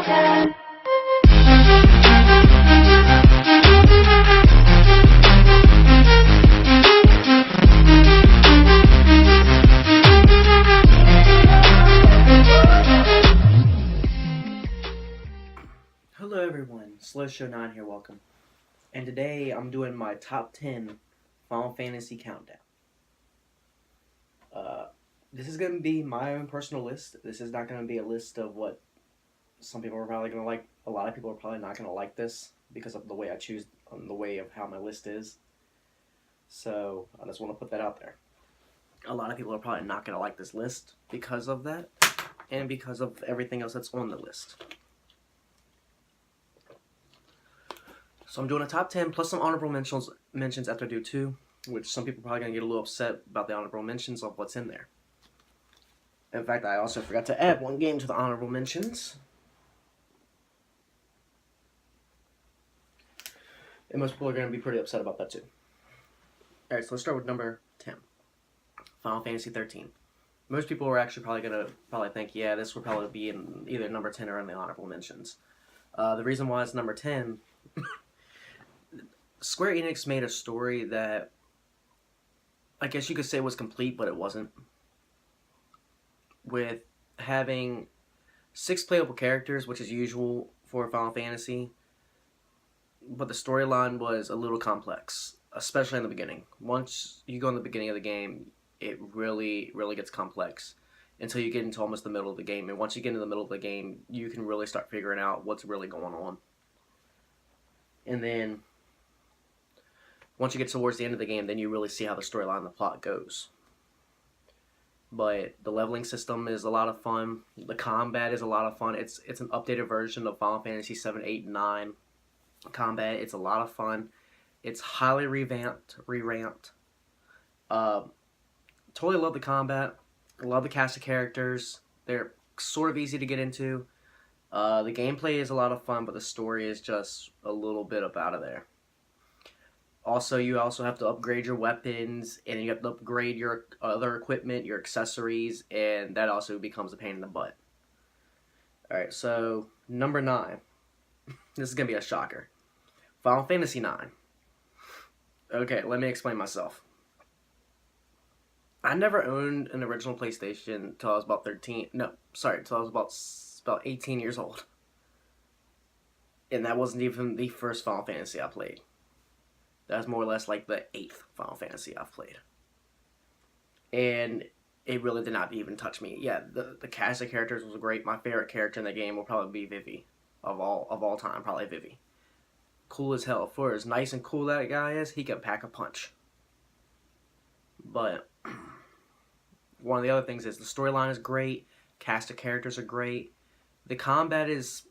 Talking. Hello everyone, Slow9 here, welcome. And today I'm doing my top 10 Final Fantasy countdown. This is going to be my own personal list. This is not going to be a list of what some people are probably going to like. A lot of people are probably not going to like this because of the way I choose, the way of how my list is. So I just want to put that out there. A lot of people are probably not going to like this list because of that and because of everything else that's on the list. So I'm doing a top 10 plus some honorable mentions after I do 2, which some people are probably going to get a little upset about the honorable mentions of what's in there. In fact, I also forgot to add one game to the honorable mentions. And most people are going to be pretty upset about that too. Alright, so let's start with number 10. Final Fantasy 13. Most people are actually probably going to think, yeah, this would probably be in either number 10 or in the honorable mentions. The reason why it's number 10... Square Enix made a story that I guess you could say was complete, but it wasn't. With having 6 playable characters, which is usual for Final Fantasy, but the storyline was a little complex, especially in the beginning. Once you go in the beginning of the game, it really, really gets complex until you get into almost the middle of the game. And once you get into the middle of the game, you can really start figuring out what's really going on. And then once you get towards the end of the game, then you really see how the storyline and the plot goes. But the leveling system is a lot of fun. The combat is a lot of fun. It's an updated version of Final Fantasy 7, 8, and 9 combat. It's a lot of fun. It's highly re-ramped. Totally love the combat. Love the cast of characters. They're sort of easy to get into. The gameplay is a lot of fun, but the story is just a little bit up out of there. Also, you also have to upgrade your weapons, and you have to upgrade your other equipment, your accessories, and that also becomes a pain in the butt. Alright, so, number 9. This is going to be a shocker. Final Fantasy 9. Okay, let me explain myself. I never owned an original PlayStation until I was about until I was about 18 years old. And that wasn't even the first Final Fantasy I played. That was more or less like the 8th Final Fantasy I've played. And it really did not even touch me. Yeah, the cast of characters was great. My favorite character in the game will probably be Vivi. Of all time, probably Vivi. Cool as hell. For as nice and cool that guy is, he can pack a punch. But one of the other things is the storyline is great. Cast of characters are great. The combat is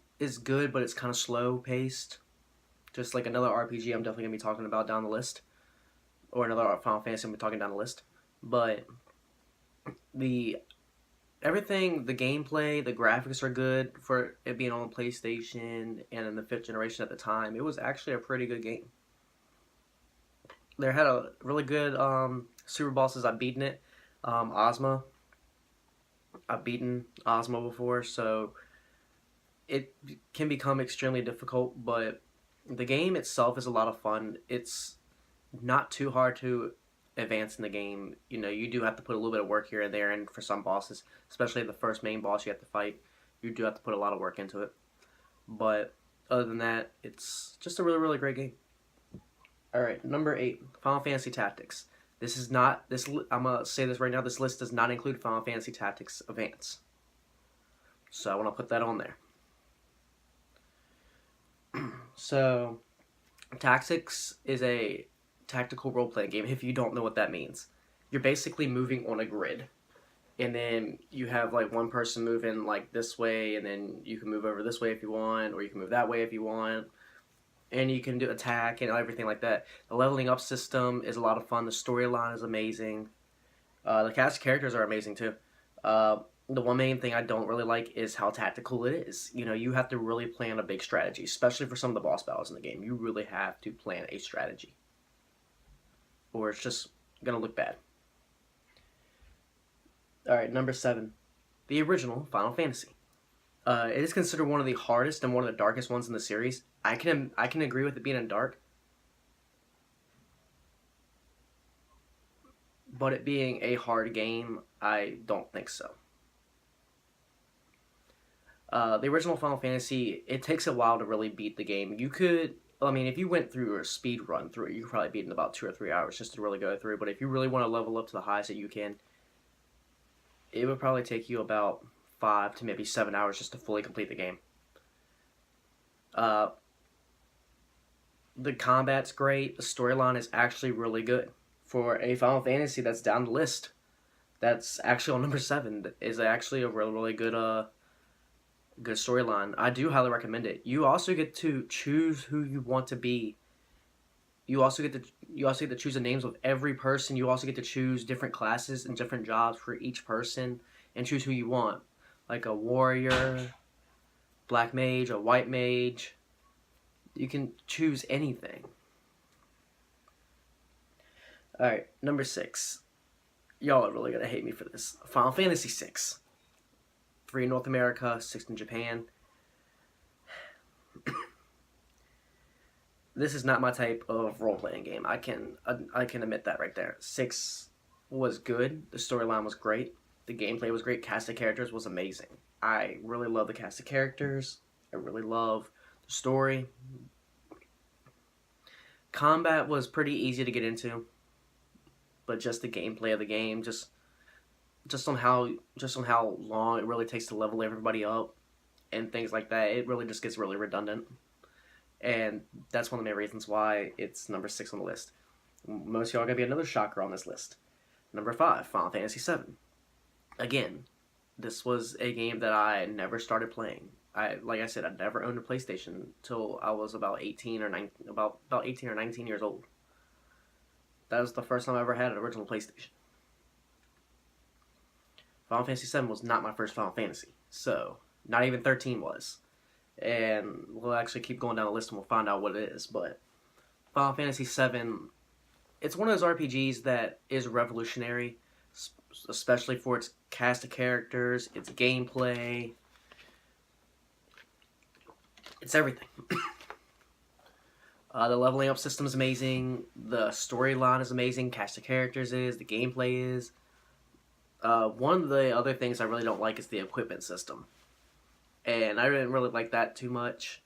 good, but it's kind of slow paced. Just like another RPG I'm definitely going to be talking about down the list. Or another Final Fantasy I'm going to be talking down the list. But everything, the gameplay, the graphics are good for it being on PlayStation and in the 5th generation at the time. It was actually a pretty good game. There had a really good super bosses. I've beaten it. Ozma. I've beaten Ozma before, so it can become extremely difficult, but the game itself is a lot of fun. It's not too hard to advance in the game. You know, you do have to put a little bit of work here and there, and for some bosses, especially the first main boss you have to fight, you do have to put a lot of work into it. But other than that, it's just a really, really great game. Alright, number 8, Final Fantasy Tactics. I'm going to say this right now, this list does not include Final Fantasy Tactics Advance. So I want to put that on there. So, Tactics is a tactical role-playing game, if you don't know what that means. You're basically moving on a grid. And then you have like one person moving like this way, and then you can move over this way if you want, or you can move that way if you want. And you can do attack and everything like that. The leveling up system is a lot of fun. The storyline is amazing. The cast of characters are amazing too. The one main thing I don't really like is how tactical it is. You know, you have to really plan a big strategy, especially for some of the boss battles in the game. You really have to plan a strategy, or it's just gonna look bad. Alright, number 7. The original Final Fantasy. It is considered one of the hardest and one of the darkest ones in the series. I can agree with it being in dark, but it being a hard game, I don't think so. The original Final Fantasy, it takes a while to really beat the game. You could, I mean, if you went through a speed run through it, you could probably beat it in about 2 or 3 hours just to really go through. But if you really want to level up to the highest that you can, it would probably take you about 5 to maybe 7 hours just to fully complete the game. Uh, the combat's great. The storyline is actually really good for a Final Fantasy that's down the list. That's actually on number 7. Is actually a really really good storyline. I do highly recommend it. You also get to choose who you want to be. You also get to choose the names of every person. You also get to choose different classes and different jobs for each person and choose who you want. Like a warrior, black mage, a white mage. You can choose anything. Alright, number 6. Y'all are really gonna hate me for this. Final Fantasy 6. 3 in North America, 6 in Japan. This is not my type of role playing game. I can admit that right there. 6 was good. The storyline was great. The gameplay was great. Cast of characters was amazing. I really love the cast of characters. I really love the story. Combat was pretty easy to get into, but just the gameplay of the game, just on how long it really takes to level everybody up and things like that, it really just gets really redundant. And that's one of the main reasons why it's number 6 on the list. Most of y'all are gonna be another shocker on this list. Number 5, Final Fantasy 7. Again, this was a game that I never started playing. Like I said, I never owned a PlayStation till I was about 18 or 19, about 18 or 19 years old. That was the first time I ever had an original PlayStation. Final Fantasy 7 was not my first Final Fantasy, so not even 13 was. And we'll actually keep going down the list and we'll find out what it is. But Final Fantasy 7, it's one of those RPGs that is revolutionary, especially for its cast of characters, its gameplay, it's everything. The leveling up system is amazing. The storyline is amazing. Cast of characters is. The gameplay is. One of the other things I really don't like is the equipment system. And I didn't really like that too much.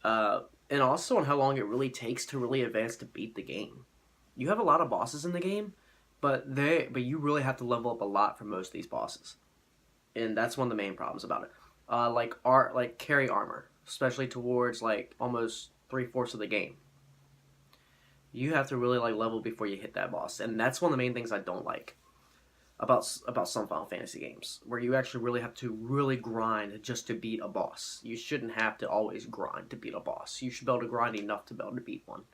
And also on how long it really takes to really advance to beat the game. You have a lot of bosses in the game, but you really have to level up a lot for most of these bosses. And that's one of the main problems about it. Like carry armor, especially towards like almost 3/4 of the game. You have to really like level before you hit that boss, and that's one of the main things I don't like about some Final Fantasy games, where you actually really have to really grind just to beat a boss. You shouldn't have to always grind to beat a boss. You should be able to grind enough to be able to beat one.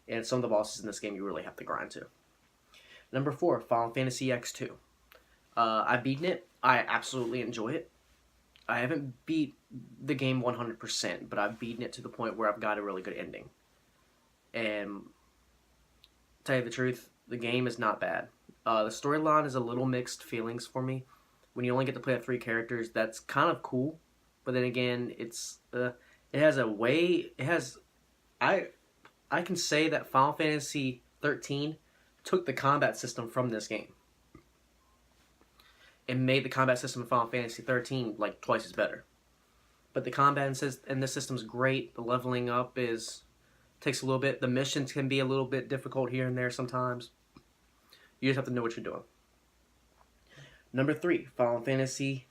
And some of the bosses in this game you really have to grind to. Number 4, Final Fantasy X2. I've beaten it. I absolutely enjoy it. I haven't beat the game 100%, but I've beaten it to the point where I've got a really good ending. And to tell you the truth, the game is not bad. The storyline is a little mixed feelings for me. When you only get to play 3 characters, that's kind of cool. But then again, it has a way. It has. I can say that Final Fantasy 13 took the combat system from this game and made the combat system of Final Fantasy 13 like twice as better. But the combat in this system's great. The leveling up takes a little bit. The missions can be a little bit difficult here and there sometimes. You just have to know what you're doing. Number 3, Final Fantasy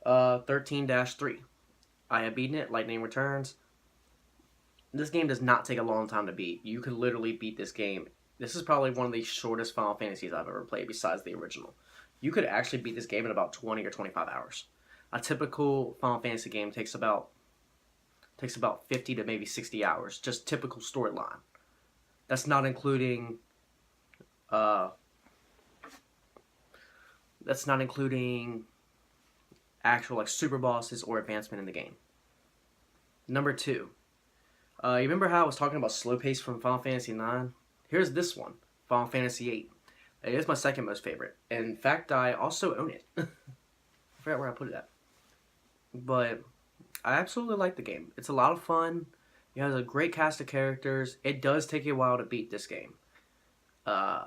13-3. I have beaten it. Lightning Returns. This game does not take a long time to beat. You could literally beat this game. This is probably one of the shortest Final Fantasies I've ever played besides the original. You could actually beat this game in about 20 or 25 hours. A typical Final Fantasy game takes about 50 to maybe 60 hours. Just typical storyline. That's not including actual like super bosses or advancement in the game. Number 2. You remember how I was talking about slow pace from Final Fantasy 9? Here's this one, Final Fantasy 8. It is my second most favorite. In fact, I also own it. I forgot where I put it at. but I absolutely like the game. It's a lot of fun. It has a great cast of characters. It does take you a while to beat this game. Uh,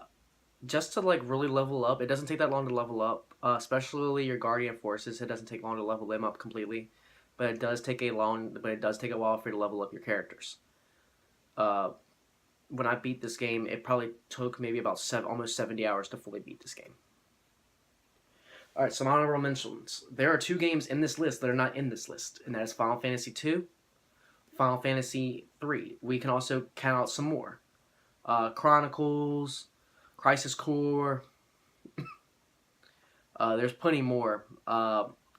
just to like really level up, it doesn't take that long to level up. Especially your Guardian Forces, it doesn't take long to level them up completely, but it does take a while for you to level up your characters. Uh, when I beat this game, it probably took maybe about almost 70 hours to fully beat this game. All right, some honorable mentions. There are two games in this list that are not in this list, and that is Final Fantasy II, Final Fantasy III. We can also count out some more. Chronicles, Crisis Core. There's plenty more.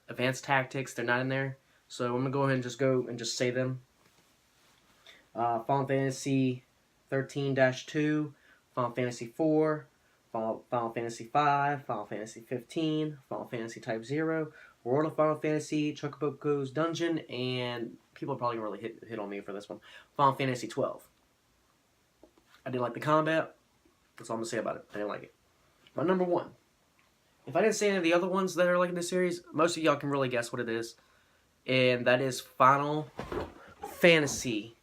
Advanced Tactics, they're not in there. So I'm gonna go ahead and just say them. Final Fantasy 13-2, Final Fantasy 4, Final Fantasy 5, Final Fantasy 15, Final Fantasy Type 0, World of Final Fantasy, Chocobo's Dungeon, and people probably really hit on me for this one. Final Fantasy 12. I didn't like the combat. That's all I'm gonna say about it. I didn't like it. My number one. If I didn't say any of the other ones that are like in the series, most of y'all can really guess what it is, and that is Final Fantasy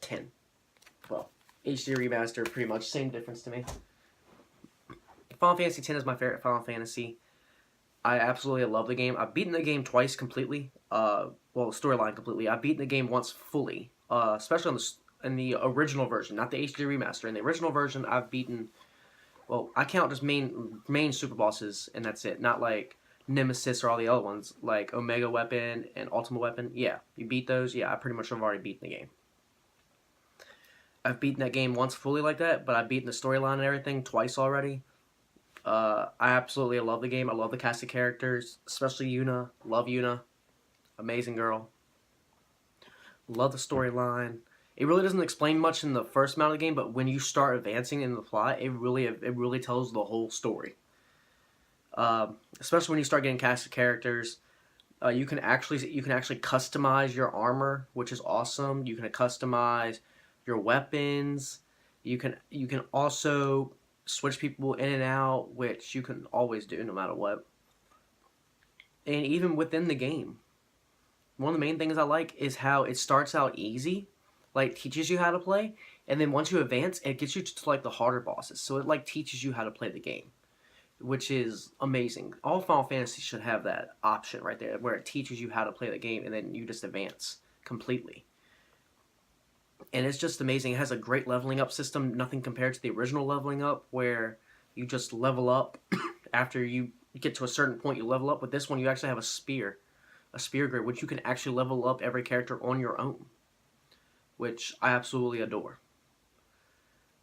10. Well, HD remaster, pretty much same difference to me. Final Fantasy X is my favorite Final Fantasy. I absolutely love the game. I've beaten the game twice completely. Storyline completely. I've beaten the game once fully, especially in the original version, not the HD remaster. In the original version, I've beaten. Well, I count just main super bosses, and that's it. Not like Nemesis or all the other ones, like Omega Weapon and Ultimate Weapon. Yeah, you beat those. Yeah, I pretty much have already beaten the game. I've beaten that game once fully like that, but I've beaten the storyline and everything twice already. I absolutely love the game. I love the cast of characters, especially Yuna. Love Yuna. Amazing girl. Love the storyline. It really doesn't explain much in the first amount of the game, but when you start advancing in the plot, it really tells the whole story. Especially when you start getting cast of characters, you can actually customize your armor, which is awesome. You can customize your weapons. You can also switch people in and out, which you can always do no matter what. And even within the game, one of the main things I like is how it starts out easy, like teaches you how to play, and then once you advance, it gets you to like the harder bosses. So it like teaches you how to play the game, which is amazing. All Final Fantasy should have that option right there, where it teaches you how to play the game, and then you just advance completely. And it's just amazing. It has a great leveling up system, nothing compared to the original leveling up, where you just level up after you get to a certain point. You level up. With this one, you actually have a spear grid, which you can actually level up every character on your own, which I absolutely adore.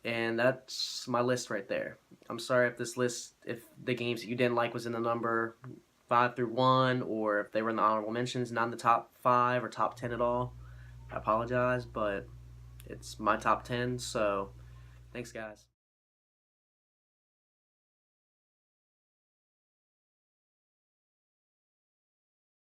And that's my list right there. I'm sorry if the games that you didn't like was in the number 5 through 1, or if they were in the honorable mentions, not in the top 5 or top 10 at all. I apologize, but it's my top 10, so thanks, guys.